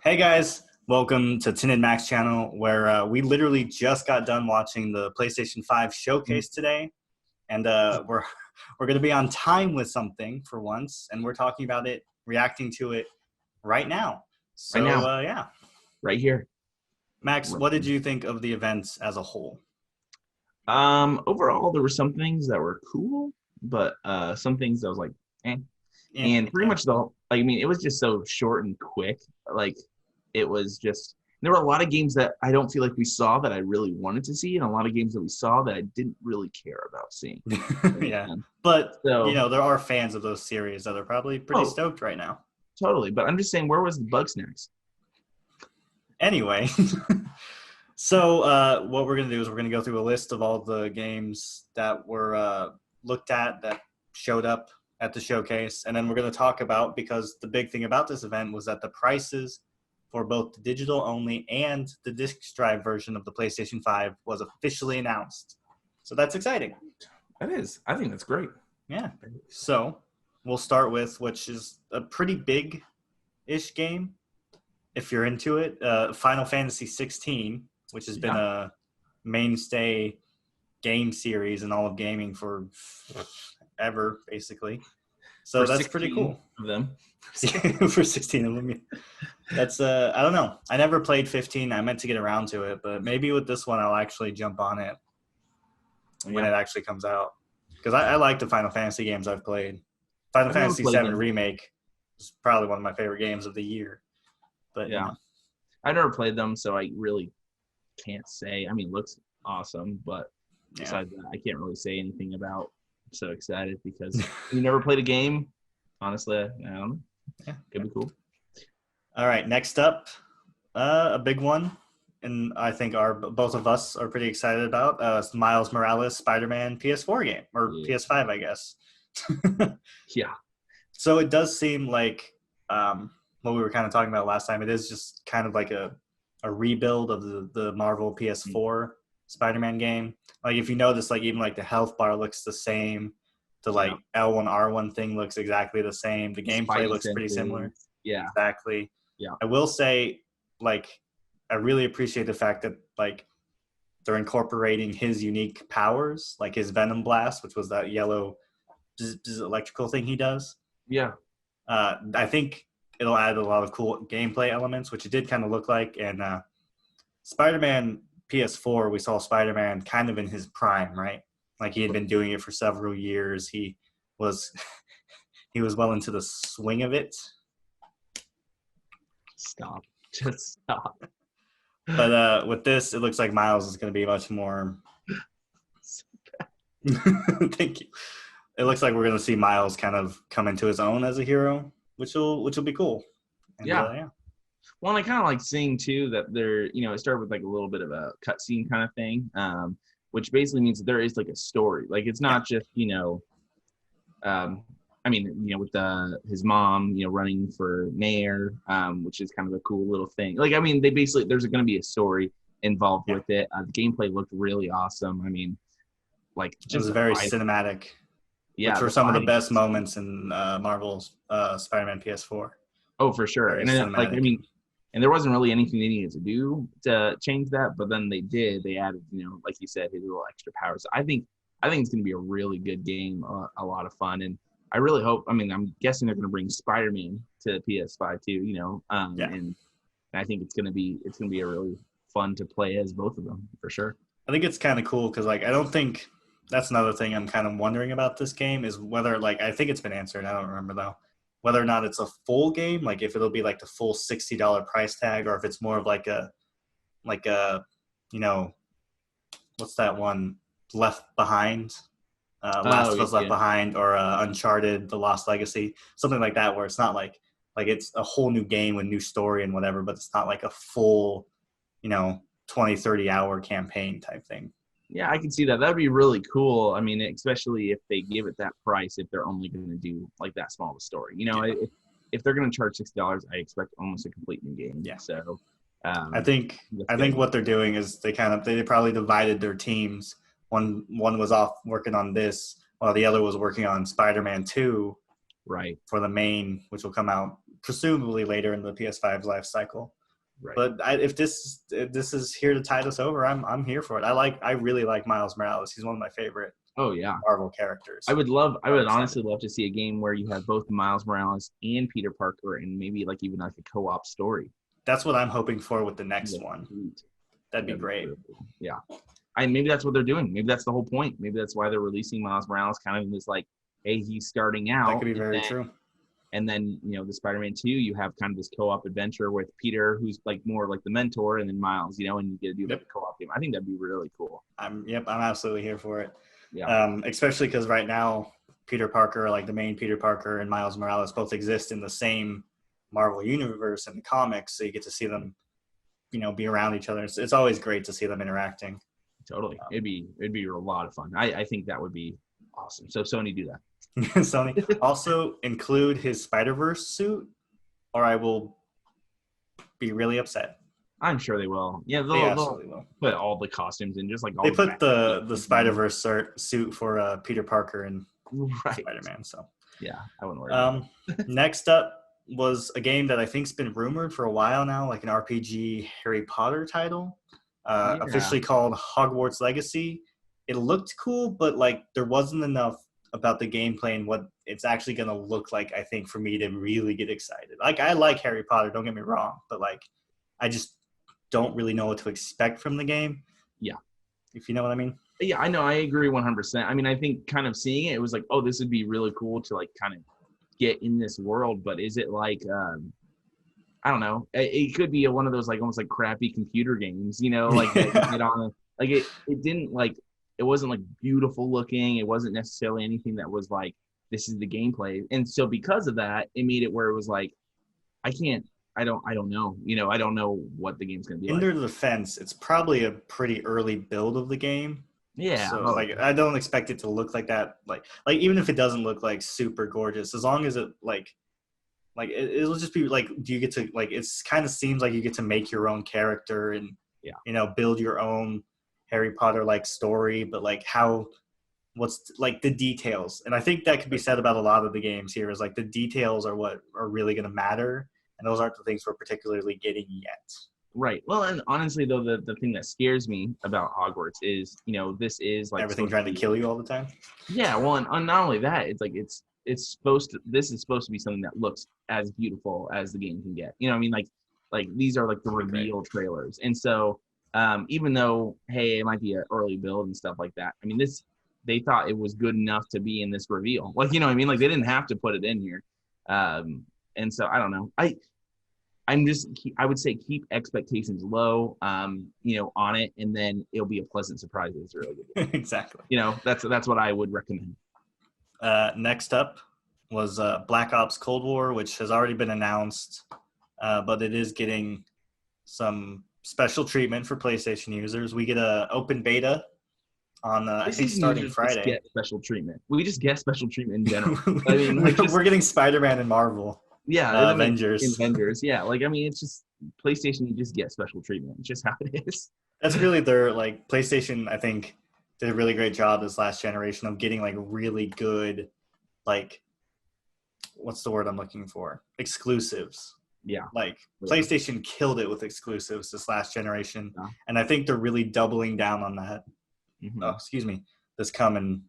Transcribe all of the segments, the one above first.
Hey guys, welcome to Tin and Maxx channel, where we literally just got done watching the PlayStation 5 showcase today, and we're going to be on time with something for once, and we're talking about it, reacting to it right now. Right So now, yeah, right here. Max, what did you think of the events as a whole? Overall, there were some things that were cool, but some things I was like, eh. Yeah, And pretty yeah, much it was just so short and quick. Like, it was just there were a lot of games that I don't feel like we saw that I really wanted to see, and a lot of games that we saw that I didn't really care about seeing. yeah. And But so, there are fans of those series that are probably pretty oh, stoked right now. totally. But I'm just saying, where was the bug snacks? Anyway, so what we're going to do is we're going to go through a list of all the games that were looked at that showed up at the showcase. And then we're going to talk about, because the big thing about this event was that the prices for both the digital only and the disc drive version of the PlayStation 5 was officially announced. So that's exciting. That is, I think that's great. Yeah. So we'll start with, which is a pretty big-ish game if you're into it, Final Fantasy 16, which has been Yeah, a mainstay game series in all of gaming for ever, basically. for So that's pretty 16 cool. of them. For 16 of them. That's I don't know. I never played 15. I meant to get around to it, but maybe with this one I'll actually jump on it when Yeah, it actually comes out. Because I like the Final Fantasy games I've played. Final I've never Fantasy played 7 them. Remake is probably one of my favorite games of the year. But Yeah, I never played them, so I really can't say. I mean, it looks awesome, but yeah. besides that, I can't really say anything about. I'm so excited because you never played a game. Honestly, I don't know. Yeah. Could be cool. All right, next up, a big one, and I think our both of us are pretty excited about Miles Morales Spider-Man PS4 game or Yeah. PS5, I guess. Yeah. So it does seem like what we were kind of talking about last time. It is just kind of like a rebuild of the Marvel PS4 Spider-Man game. Like if you notice, like even like the health bar looks the same. The Yeah. like L1 R1 thing looks exactly the same. The The gameplay Spidey looks pretty similar. senses. Yeah. Exactly. Yeah. I will say, like, I really appreciate the fact that like they're incorporating his unique powers, like his Venom Blast, which was that yellow electrical thing he does. Yeah. I think it'll add a lot of cool gameplay elements, which it did kind of look like. And Spider-Man PS4, we saw Spider-Man kind of in his prime, right? Like he had been doing it for several years. He was he was well into the swing of it. Stop. Just stop. But with this, it looks like Miles is going to be much more. Thank you. It looks like we're going to see Miles kind of come into his own as a hero, which will be cool. And Yeah. yeah, Well, and I kind of like seeing too that it started with like a little bit of a cutscene kind of thing, which basically means that there is like a story. Like it's yeah, not just um, I mean, with his mom, running for mayor, which is kind of a cool little thing. Like, I mean, they basically there's going to be a story involved yeah. with it. The gameplay looked really awesome. I mean, like It just was the very fight. cinematic, Yeah, which were the some of the fighting. best moments in Marvel's Spider-Man PS4. Oh, for sure. Very And then, like, I cinematic. mean, and there wasn't really anything they needed to do to change that, but then they did. They added, like you said, his little extra powers. I think it's going to be a really good game, a lot of fun, and I really hope. I mean, I'm guessing they're going to bring Spider-Man to PS5 too. Yeah, And I think it's going to be a really fun to play as both of them for sure. I think it's kind of cool because like I don't think that's another thing I'm kind of wondering about this game is whether like I think it's been answered. I don't remember though whether or not it's a full game, like if it'll be like the full $60 price tag, or if it's more of like a you know what's that one, Left Behind, Last Oh of Us Left yeah, Behind, or Uncharted: The Lost Legacy, something like that, where it's not like it's a whole new game with new story and whatever, but it's not like a full, you know, 20-30 hour campaign type thing. yeah, I can see that. That'd be really cool. I mean, especially if they give it that price, if they're only going to do like that small of a story. Yeah, If they're going to charge $60, I expect almost a complete new game. yeah. So I um, think that's I think good. what they're doing is they probably divided their teams. One was off working on this, while the other was working on Spider-Man 2 Right. for the main, which will come out presumably later in the PS5's life cycle. Right. But if this is here to tide us over, I'm here for it. I really like Miles Morales. He's one of my favorite Oh yeah. Marvel characters. I I'm would excited. honestly love to see a game where you have both Miles Morales and Peter Parker, and maybe like even like a co-op story. That's what I'm hoping for with the Yeah, next one. sweet. That'd be That'd be great. really cool. Yeah. And maybe that's what they're doing. Maybe that's the whole point. Maybe that's why they're releasing Miles Morales kind of in this like, hey, he's starting That out, could be very true. and then the Spider-Man 2, you have kind of this co-op adventure with Peter, who's like more like the mentor, and then Miles, and you get to do like a co-op game. I think that'd be really cool. I'm absolutely here for it. Yeah. Especially because right now Peter Parker, like the main Peter Parker and Miles Morales, both exist in the same Marvel universe in the comics, so you get to see them, be around each other. It's always great to see them interacting. Totally. It'd be a lot of fun. I think that would be awesome. So Sony, do that. Sony also include his Spider-Verse suit, or I will be really upset. I'm sure they will. Yeah, They they'll absolutely will. put all the costumes in, just like all They the put the back- Spider-Verse suit for Peter Parker and right. Spider-Man. So Yeah, I wouldn't worry about next up was a game that I think's been rumored for a while now, like an RPG Harry Potter title, officially called Hogwarts Legacy. It looked cool, but like there wasn't enough about the gameplay and what it's actually going to look like, I think, for me to really get excited. Like, I like Harry Potter, don't get me wrong, but like I just don't really know what to expect from the game. Yeah. If you know what I mean. Yeah, I know. I agree 100%. I mean, I think kind of seeing it, it was like, oh, this would be really cool to like kind of get in this world. But is it like, I don't know. It could be one of those like almost like crappy computer games, like that you get on. Like it didn't like, it wasn't like beautiful looking. It wasn't necessarily anything that was like, this is the gameplay. And so because of that, it made it where it was like, I don't know. I don't know what the game's going to be Under like. the defense, it's probably a pretty early build of the game. Yeah. So like I don't expect it to look like that. Like even if it doesn't look like super gorgeous, as long as it it'll just be like, do you get to like, it's kind of seems like you get to make your own character and build your own Harry Potter like story, but like what's like the details. And I think that could be said about a lot of the games here, is like the details are what are really going to matter. And those aren't the things we're particularly getting yet. Right. Well, and honestly, though, the thing that scares me about Hogwarts is, this is like everything trying to kill you all the time. Yeah. Well, and not only that, it's like this is supposed to be something that looks as beautiful as the game can get. I mean, like these are like the reveal trailers, and so even though hey, it might be an early build and stuff like that. I mean, they thought it was good enough to be in this reveal. Like what I mean, like they didn't have to put it in here. And so I don't know. I would say keep expectations low, on it, and then it'll be a pleasant surprise. It's really good. Exactly. That's what I would recommend. Next up was Black Ops Cold War, which has already been announced, but it is getting some special treatment for PlayStation users. We get a open beta on I think starting Friday. Get special treatment. We just get special treatment in general. I mean, we're getting Spider-Man and Marvel. Yeah, Avengers. Yeah, like I mean, it's just PlayStation. You just get special treatment. It's just how it is. That's really their like PlayStation. I think did a really great job this last generation of getting like really good, like, what's the word I'm looking for? Exclusives. Yeah. Like PlayStation killed it with exclusives this last generation, and I think they're really doubling down on that. Mm-hmm. Oh, excuse me, this coming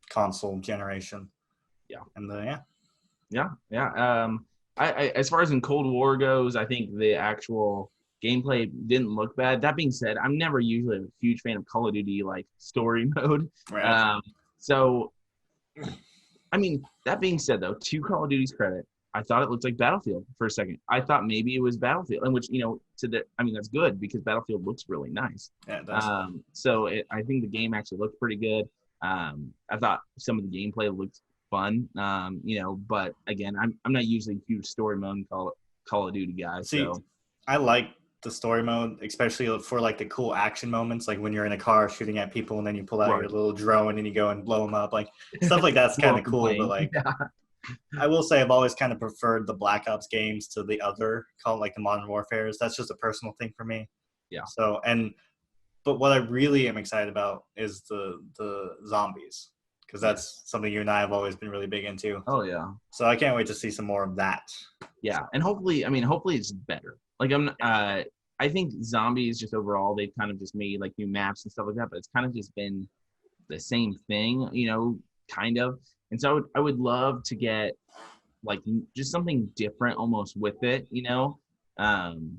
console generation. Yeah. And Yeah. I as far as in Cold War goes, I think the actual gameplay didn't look bad. That being said, I'm never usually a huge fan of Call of Duty like story mode. Right. So, I mean, that being said, though, to Call of Duty's credit, I thought it looked like Battlefield for a second. I thought maybe it was Battlefield, and which that's good because Battlefield looks really nice. Yeah, it does. I think the game actually looked pretty good. I thought some of the gameplay looked fun, but again, I'm not usually a huge story mode Call of Duty guy. See, I like the story mode, especially for like the cool action moments, like when you're in a car shooting at people and then you pull out your little drone and you go and blow them up, like stuff like that's kind of cool. But like, I will say I've always kind of preferred the Black Ops games to the other, called like the Modern Warfares. That's just a personal thing for me. Yeah. So but what I really am excited about is the zombies. because Yeah. that's something you and I have always been really big into. Oh yeah. So I can't wait to see some more of that. Yeah, So, and hopefully, I mean, hopefully it's better. Like I think zombies just overall they've kind of just made like new maps and stuff like that, but it's kind of just been the same thing, kind of. And so I would love to get like just something different almost with it, um,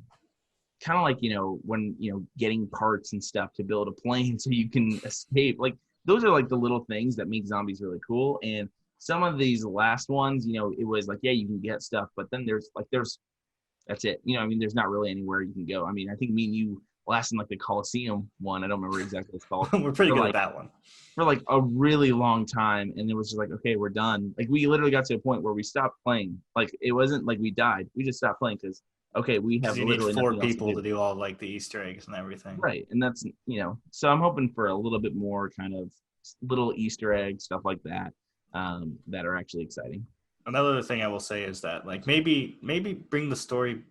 kind of like when getting parts and stuff to build a plane so you can escape. Like those are like the little things that make zombies really cool. And some of these last ones, it was like, yeah, you can get stuff, but then there's that's it. I mean, there's not really anywhere you can go. I mean, I think me and you last in like the Coliseum one. I don't remember exactly what it's called. we're pretty For good at like that one. for like a really long time, and it was just like, okay, we're done. Like we literally got to a point where we stopped playing. Like it wasn't like we died. We just stopped playing because okay, we Because have you need literally four nothing else to people do. to do all like the Easter eggs and everything. Right, and that's So I'm hoping for a little bit more kind of little Easter eggs, stuff like that, that are actually exciting. Another thing I will say is that like maybe bring the story,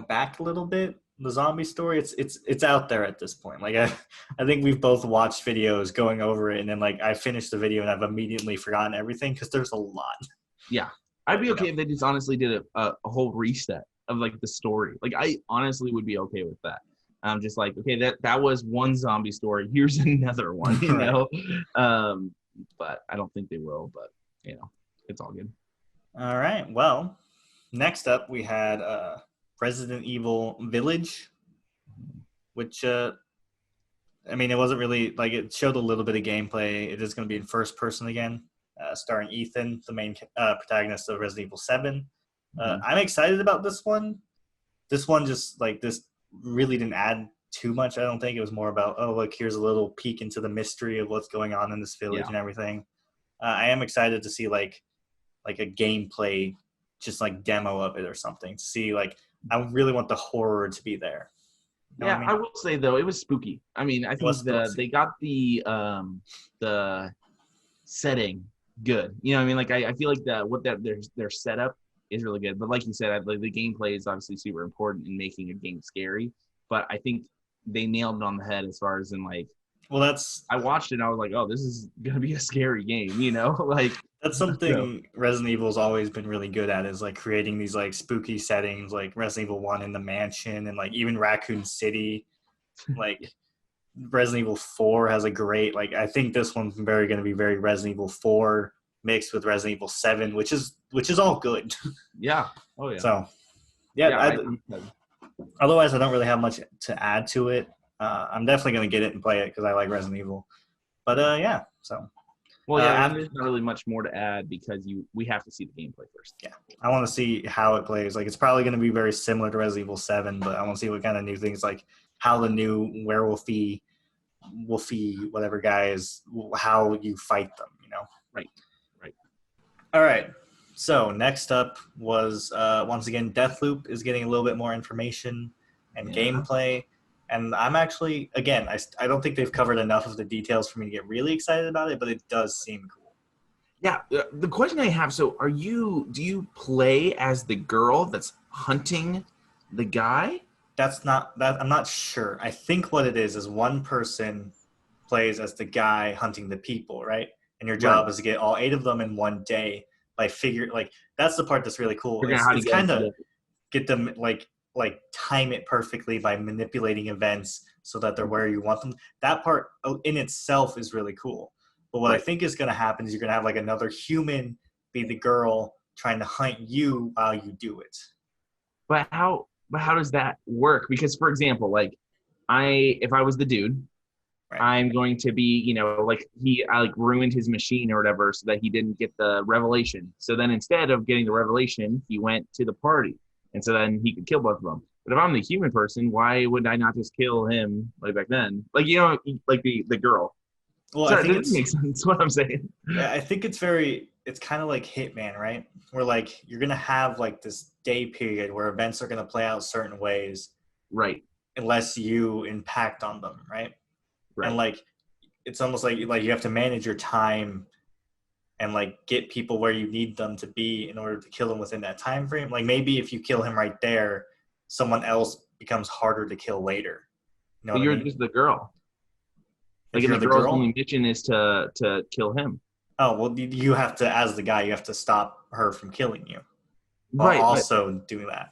back a little bit. The zombie story, it's out there at this point. Like I think we've both watched videos going over it, and then like I finished the video and I've immediately forgotten everything because there's a lot. Yeah, I'd But be okay if they just honestly did a whole reset of like the story. Like I honestly would be okay with that. I'm just like, okay, that was one zombie story. Here's another one, right. But I don't think they will. But it's all good. All right. Well, next up we had Resident Evil Village, which I mean, it wasn't really like it showed a little bit of gameplay. It is going to be in first person again, starring Ethan, the main protagonist of Resident Evil 7. Mhm. I'm excited about this one. This one just like this really didn't add too much. I don't think it was more about, oh look, here's a little peek into the mystery of what's going on in this village Yeah, and everything. I am excited to see like a gameplay, just like demo of it or something. To see like I really want the horror to be there. You know what I yeah. mean? I will say though, it was spooky. I mean, I It was think still they got the setting good. I mean, like I feel like what their setup is really good. But like you said, like the gameplay is obviously super important in making a game scary. But I think they nailed it on the head as far as in like well. I watched it and I was like, oh, this is gonna be a scary game, like That's so. something Resident Evil's always been really good at is like creating these like spooky settings, like Resident Evil 1 in the mansion and like even Raccoon City. Like Resident Evil 4 has a great like I think this one's very going to be very Resident Evil 4 mixed with Resident Evil 7, which is all good. Yeah. Oh yeah. So yeah, Yeah. otherwise I don't really have much to add to it. I'm definitely going to get it and play it because I like Resident Evil. But yeah, so Well, yeah. And after, there's not really much more to add because we have to see the gameplay first. yeah, I want to see how it plays. Like it's probably going to be very similar to Resident Evil 7, but I want to see what kind of new things like how the new wolfy whatever guys how you fight them. Right. Right. All right. So next up was once again Deathloop is getting a little bit more information and Yeah. gameplay. And I'm actually again I don't think they've covered enough of the details for me to get really excited about it, but it does seem cool. Yeah, the question I have, so do you play as the girl that's hunting the guy? That's not that I'm not sure. I think what it is one person plays as the guy hunting the people, right? And your Right. job is to get all 8 of them in one day. Like that's the part that's really cool. Figuring out It's how to it's get them kind of together. get them like time it perfectly by manipulating events so that they're where you want them. That part in itself is really cool. But what I Right. think is going to happen is you're going to have like another human be the girl trying to hunt you while you do it. But how does that work? Because for example, like if I was the dude, Right. I'm going to be, like I like ruined his machine or whatever so that he didn't get the revelation. So then instead of getting the revelation, he went to the party. And so then he could kill both of them. But if I'm the human person, why would I not just kill him like back then? Like, like the girl. Well, I Sorry, think does that it's make sense what I'm saying? I think it's kind of like Hitman, right? Where like you're gonna have like this day period where events are gonna play out certain ways Right, unless you impact on them, right? And right. like it's almost like you have to manage your time and like get people where you need them to be in order to kill them within that time frame. Like maybe if you kill him right there, someone else becomes harder to kill later. You know But what I you're mean? just the girl. Like, If and you're the the girl's girl, only mission is to kill him. oh well, you have to, as the guy, you have to stop her from killing you while Right, but also doing that.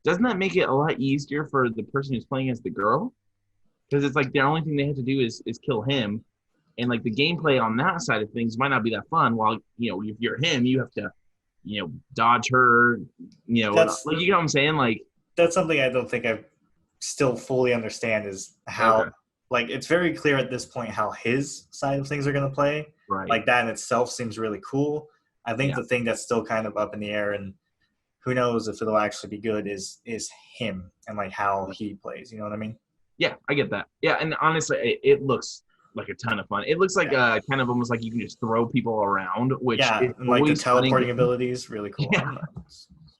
doesn't that make it a lot easier for the person who's playing as the girl? Because it's like the only thing they have to do is kill him, and like the gameplay on that side of things might not be that fun. While if you're him, you have to dodge her, That's like you know what I'm saying, like that's something I don't think I still fully understand is okay, how, like, it's very clear at this point how his side of things are going to play. right, Like, that in itself seems really cool. I think yeah, the thing that's still kind of up in the air, and who knows if it'll actually be good, is him and like how he plays. You know what I mean? yeah, I get that, yeah, and honestly, it looks like a ton of fun. It looks like Yeah, kind of almost like you can just throw people around, which yeah, is and like the always fun in teleporting games. abilities, really cool. Yeah.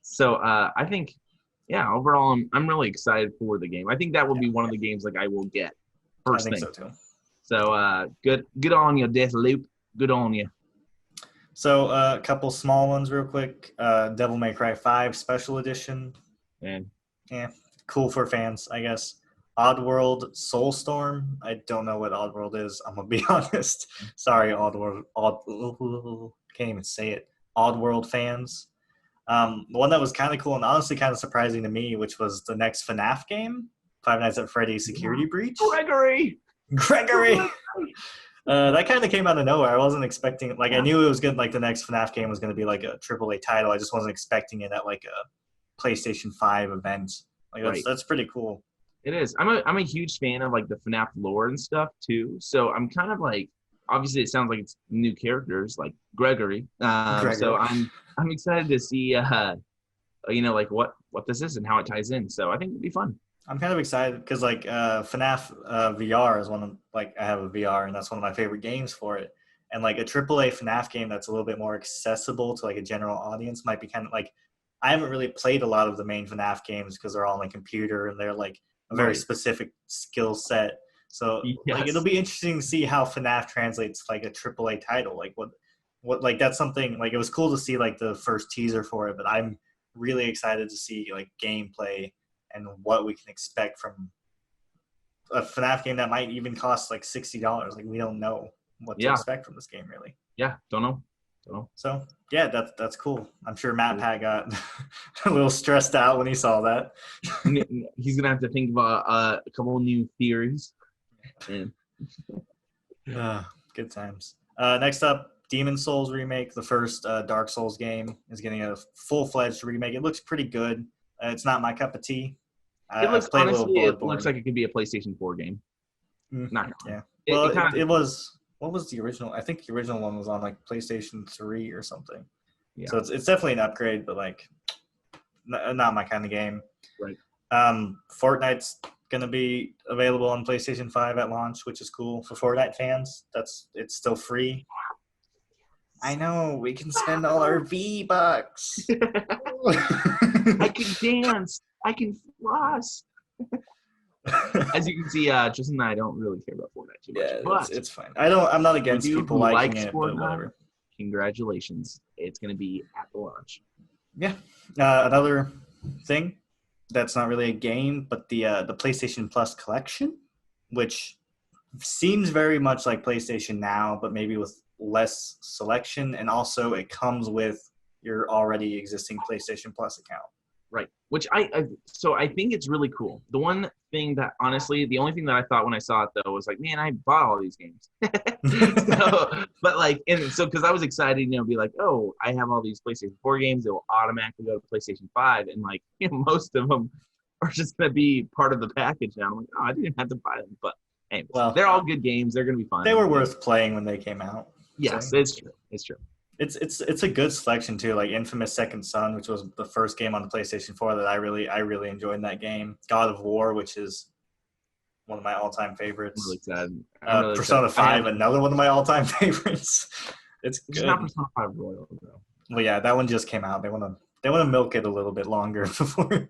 So I think, yeah, overall, I'm really excited for the game. I think that will Yeah, be one of the games like I will get I first think thing. so too. So good on you, Deathloop. Good on you. So a couple small ones real quick. Devil May Cry 5 Special Edition. And Yeah, cool for fans, I guess. Oddworld Soulstorm. I don't know what Oddworld is. I'm gonna be honest. Sorry, can't even say it. Oddworld fans. The one that was kind of cool and honestly kind of surprising to me, which was the next FNAF game, Five Nights at Freddy's Security Breach. Gregory. Gregory. That kind of came out of nowhere. I wasn't expecting. Like, I knew it was good. Like, the next FNAF game was going to be like a AAA title. I just wasn't expecting it at like a PlayStation 5 event. Like, Right. that's pretty cool. It is. I'm a huge fan of like the FNAF lore and stuff too. So I'm kind of like, obviously it sounds like it's new characters like Gregory. So Gregory. I'm excited to see like what this is and how it ties in. So I think it'll be fun. I'm kind of excited because like FNAF VR is one of, like, I have a VR and that's one of my favorite games for it. And like a AAA FNAF game that's a little bit more accessible to like a general audience might be kind of like, I haven't really played a lot of the main FNAF games because they're all on a computer and they're like a very Right. specific skill set. So like it'll Yes. be interesting to see how FNAF translates to like a AAA title. Like what like that's something, like, it was cool to see like the first teaser for it, but I'm really excited to see like gameplay and what we can expect from a FNAF game that might even cost like $60. Like, we don't know what to Yeah. expect from this game, really. Yeah. Don't know. So yeah, that's cool. I'm sure Matt Pat got a little stressed out when he saw that. He's gonna have to think about a couple of new theories. And Good times. Next up, Demon Souls remake. The first Dark Souls game is getting a full-fledged remake. It looks pretty good. It's not my cup of tea. I've played a little it Bloodborne. looks like it could be a PlayStation 4 game. Not Yeah. it, Well, it kind of it was. What was the original? I think the original one was on like PlayStation 3 or something. yeah. So it's definitely an upgrade, but like not my kind of game. Right. Fortnite's gonna be available on PlayStation 5 at launch, which is cool for Fortnite fans. It's still free. I know, we can spend all our V-Bucks. I can dance. I can floss. As you can see, Tristan and I don't really care about Fortnite too much. Yeah, But it's fine. I'm not against you people who liking likes it, but whatever. Congratulations. It's going to be at the launch. Yeah. Another thing that's not really a game, but the PlayStation Plus collection, which seems very much like PlayStation Now, but maybe with less selection, and also it comes with your already existing PlayStation Plus account. Right. Which so I think it's really cool. The one thing that honestly, the only thing that I thought when I saw it though was like, man, I bought all these games. But like, and so because I was excited, be like, oh, I have all these PlayStation 4 games. It will automatically go to PlayStation 5, and like, most of them are just gonna be part of the package now. I'm like, oh, I didn't have to buy them, but anyways, Well, they're all good games. They're gonna be fun. They were worth playing when they came out. Yes, so. It's true. It's true. It's a good selection too. Like Infamous Second Son, which was the first game on the PlayStation 4 that I really enjoyed in that game. God of War, which is one of my all-time favorites. I'm really excited. I'm really Persona excited. 5, another one of my all-time favorites. It's good. It's not Persona 5 Royal though. Well, yeah, that one just came out. They want to milk it a little bit longer before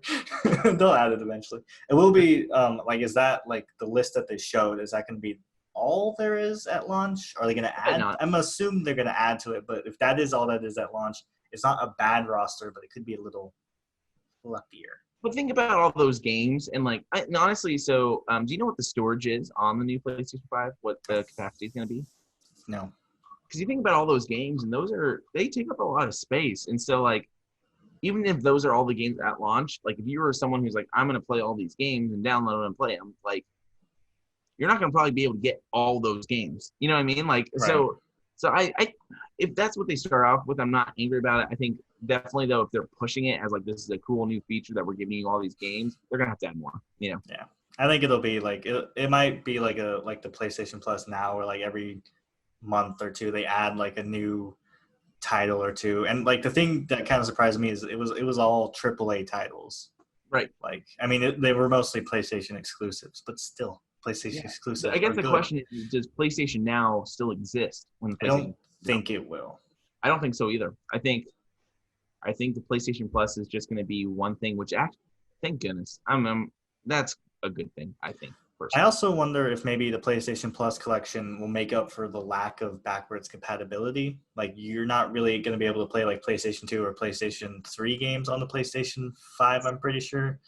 they'll add it eventually. It will be like, is that like the list that they showed? Is that going to be all there is at launch? Are they going to add? I'm assuming they're going to add to it, but if that is all that is at launch, it's not a bad roster, but it could be a little fluffier. But think about all those games and like, and honestly, so do you know what the storage is on the new PlayStation 5? What the capacity is going to be? No. Because you think about all those games, and they take up a lot of space. And so like, even if those are all the games at launch, like if you were someone who's like, I'm going to play all these games and download them and play them, like you're not going to probably be able to get all those games. You know what I mean? Like, Right. so I if that's what they start off with, I'm not angry about it. I think definitely though, if they're pushing it as like, this is a cool new feature that we're giving you all these games, they're going to have to add more, you know? Yeah. I think it'll be like, it might be like the PlayStation Plus now, where like every month or two, they add like a new title or two. And like the thing that kind of surprised me is it was all AAA titles. Right. Like, I mean, they were mostly PlayStation exclusives, but still PlayStation exclusives. I guess are the good. question is, does PlayStation Now still exist when the I PlayStation? don't think it will. I don't think so either. I think the PlayStation Plus is just going to be one thing, which actually, thank goodness, that's a good thing. I think. I also wonder if maybe the PlayStation Plus collection will make up for the lack of backwards compatibility. Like, you're not really going to be able to play like PlayStation 2 or PlayStation 3 games on the PlayStation 5, I'm pretty sure.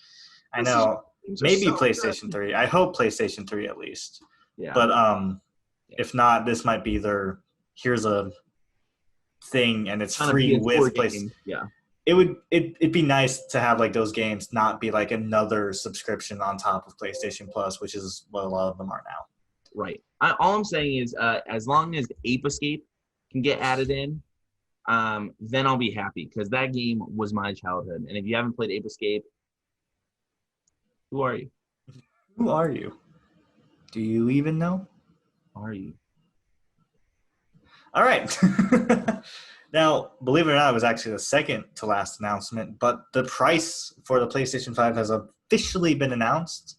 I know. Maybe PlayStation 3. I hope PlayStation 3 at least. Yeah. But if not, this might be here's a thing and it's free with PlayStation. Yeah. It'd be nice to have like those games not be like another subscription on top of PlayStation Plus, which is what a lot of them are now. Right. All I'm saying is, as long as Ape Escape can get added in, then I'll be happy, because that game was my childhood. And if you haven't played Ape Escape, who are you? Who are you? Do you even know? Who are you? All right. Now, believe it or not, it was actually the second to last announcement, but the price for the PlayStation 5 has officially been announced.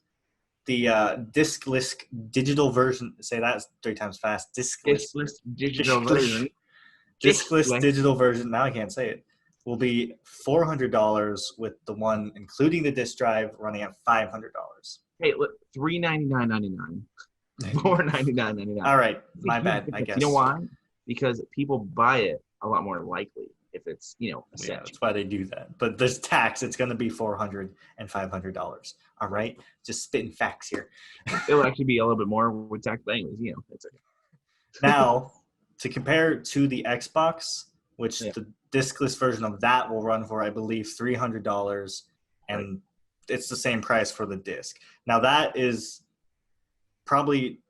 The discless digital version, say that 3 times fast, discless digital version. Discless digital version, now I can't say it, will be $400, with the one including the disc drive running at $500. Hey, look, $399.99. $499.99. All right, my bad, I guess. You know why? Because people buy it a lot more likely if it's, essential. Yeah, that's why they do that. But there's tax. It's going to be $400 and $500. All right? Just spitting facts here. It'll actually be a little bit more with tax, but anyways, it's okay. Now, to compare to the Xbox, which the discless version of that will run for, I believe, $300, and it's the same price for the disc. Now, that is probably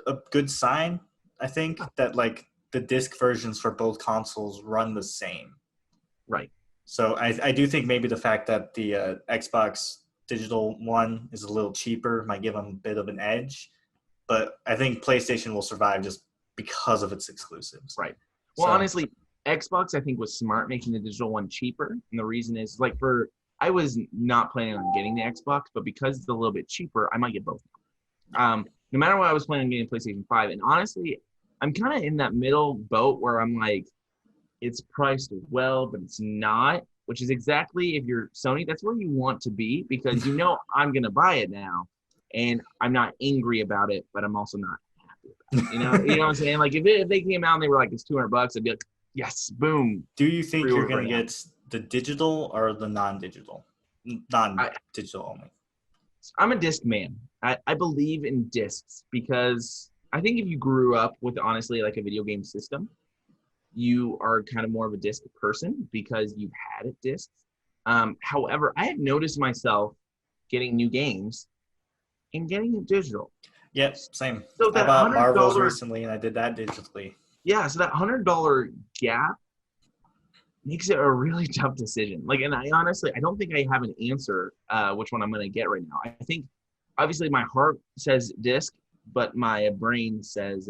a good sign, I think, that like the disc versions for both consoles run the same. Right. So I do think maybe the fact that the Xbox digital one is a little cheaper might give them a bit of an edge. But I think PlayStation will survive just because of its exclusives. Right. Well, honestly, Xbox, I think, was smart making the digital one cheaper. And the reason is, like, I was not planning on getting the Xbox, but because it's a little bit cheaper, I might get both. No matter what, I was planning on getting PlayStation 5. And honestly, I'm kind of in that middle boat where I'm like, it's priced well, but it's not, which is exactly, if you're Sony, that's where you want to be, because I'm going to buy it now, and I'm not angry about it, but I'm also not happy about it. You know what I'm saying? Like, if they came out and they were like, it's $200, I'd be like, yes, boom. Do you think you're going to get the digital or the non-digital? Non-digital only. I'm a disc man. I believe in discs, because I think if you grew up with, honestly, like a video game system, you are kind of more of a disc person because you've had it discs. However, I have noticed myself getting new games and getting it digital. Yep, same. So I bought Marvels recently, and I did that digitally. Yeah, so that $100 gap makes it a really tough decision. Like, and I don't think I have an answer which one I'm going to get right now. I think, obviously, my heart says disc, but my brain says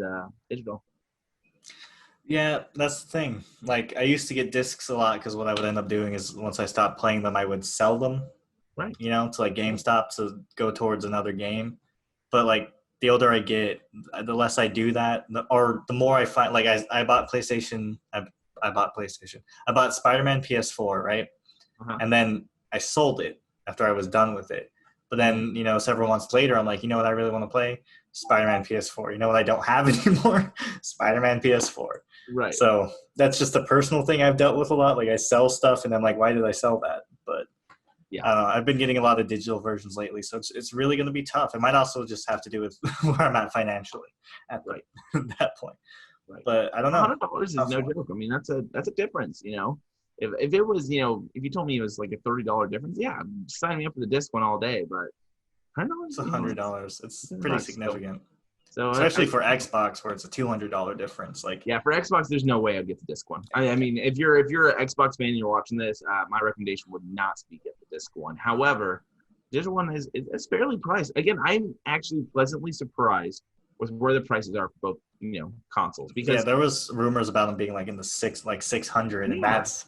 digital. Yeah, that's the thing. Like, I used to get discs a lot because what I would end up doing is once I stopped playing them, I would sell them, right? To like GameStop to go towards another game. But like the older I get, the less I do that, or the more I find. Like I bought PlayStation. I bought PlayStation. I bought Spider-Man PS4, right? Uh-huh. And then I sold it after I was done with it. But then, several months later, I'm like, you know what I really want to play? Spider-Man PS4. You know what I don't have anymore? Spider-Man PS4. Right. So that's just a personal thing I've dealt with a lot. Like, I sell stuff, and I'm like, why did I sell that? But Yeah. I don't know. I've been getting a lot of digital versions lately, so it's really going to be tough. It might also just have to do with where I'm at financially at Right. that point. Right. But I don't know. $100 is Tough no one. joke. I mean, that's a difference. If it was, if you told me it was like a $30 difference, yeah, sign me up for the disc one all day. But $100, It's $100. It's pretty $100. significant, So especially for Xbox, where it's a $200 difference. Like, yeah, for Xbox, there's no way I'd get the disc one. I mean, if you're an Xbox fan and you're watching this, my recommendation would not be get the disc one. However, digital one is fairly priced. Again, I'm actually pleasantly surprised with where the prices are for both consoles yeah, because there was rumors about them being like in the 600, and yeah, that's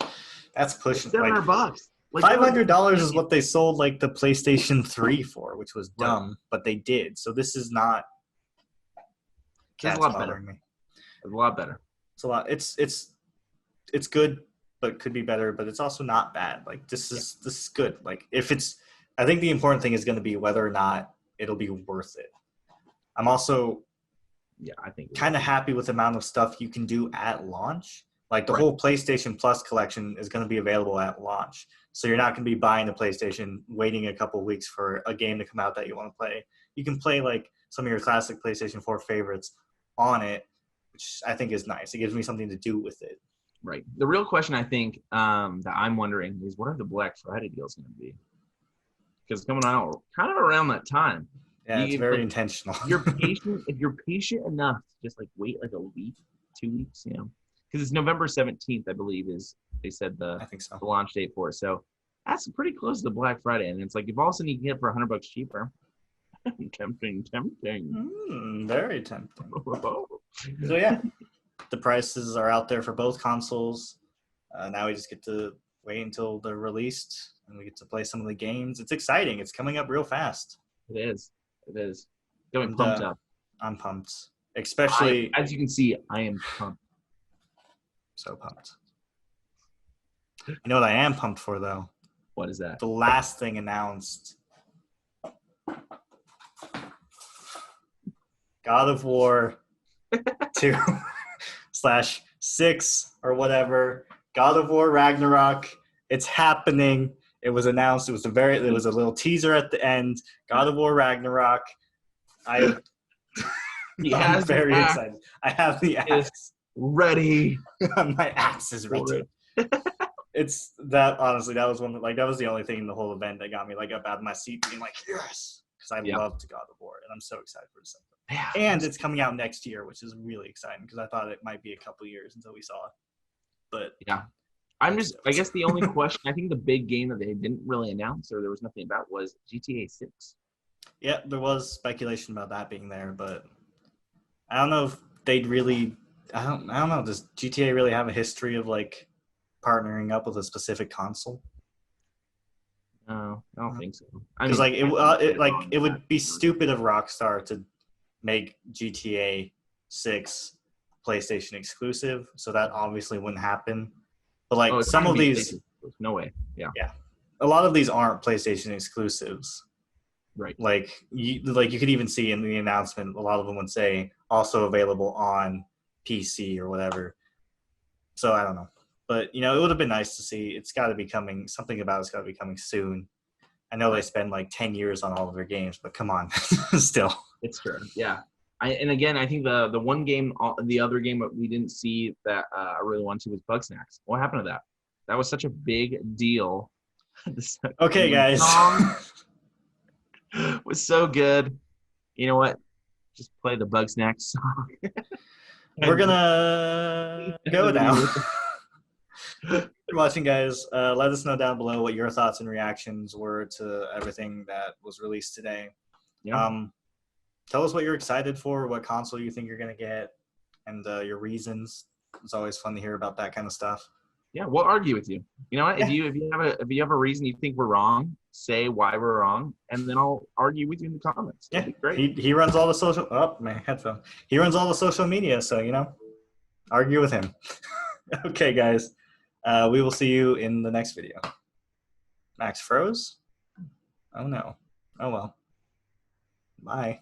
like pushing. Like $700. Like $500 is what they sold like the PlayStation 3 for, which was right. dumb, but they did. So this is not It's a cats lot better. bothering me. It's a lot better. It's a lot. It's good, but could be better. But it's also not bad. Like this is good. Like if it's, I think the important thing is going to be whether or not it'll be worth it. I'm also I think kind of happy with the amount of stuff you can do at launch. Like the right. whole PlayStation Plus collection is going to be available at launch. So you're not going to be buying the PlayStation, waiting a couple of weeks for a game to come out that you want to play. You can play like some of your classic PlayStation 4 favorites on it, which I think is nice. It gives me something to do with it. Right. The real question I think that I'm wondering is what are the Black Friday deals going to be? Because coming out kind of around that time. Yeah, it's very intentional. If you're patient enough, just like wait like a week, 2 weeks, because it's November 17th, I believe, is they said I think so. the launch date for it. So that's pretty close to Black Friday, and it's like if all of a sudden you can get it for $100 cheaper, tempting. Very tempting. So yeah, the prices are out there for both consoles. Now we just get to wait until they're released, and we get to play some of the games. It's exciting. It's coming up real fast. It is. Got me pumped up. I'm pumped. Especially as you can see, I am pumped. So pumped. You know what I am pumped for, though? What is that? The last thing announced. God of War 2/6 or whatever. God of War Ragnarok. It's happening. It was announced. There was a little teaser at the end. God of War Ragnarok. I'm very excited. I have the axe ready. My axe is ready. It's that, honestly, that was that was the only thing in the whole event that got me like up out of my seat, being like, yes, because I loved God of War, and I'm so excited for this. And it's coming out next year, which is really exciting because I thought it might be a couple years until we saw it. But yeah. I guess the only question, I think the big game that they didn't really announce or there was nothing about was GTA 6. Yeah, there was speculation about that being there, but I don't know if they'd really, I don't know, does GTA really have a history of like partnering up with a specific console? No, I don't think so. Because it would be stupid of Rockstar to make GTA 6 PlayStation exclusive, so that obviously wouldn't happen. But like some of these, no way. Yeah. A lot of these aren't PlayStation exclusives. Right. Like you could even see in the announcement, a lot of them would say also available on PC or whatever. So I don't know, but it would have been nice to see. It's got to be coming. Something about it's got to be coming soon. I know they spend like 10 years on all of their games, but come on, still. It's true. Yeah. And again, I think the one game, the other game that we didn't see that I really wanted to was Bugsnax. What happened to that? That was such a big deal. Okay, guys. Was so good. You know what? Just play the Bugsnax song. We're gonna go now. Thanks for watching, guys. Let us know down below what your thoughts and reactions were to everything that was released today. Yeah. Tell us what you're excited for, what console you think you're gonna get, and your reasons. It's always fun to hear about that kind of stuff. Yeah, we'll argue with you. You know what? Yeah. If you have a reason you think we're wrong, say why we're wrong, and then I'll argue with you in the comments. Yeah, great. He runs all the social. Oh, my headphone. He runs all the social media, so argue with him. Okay, guys. We will see you in the next video. Max froze? Oh no. Oh well. Bye.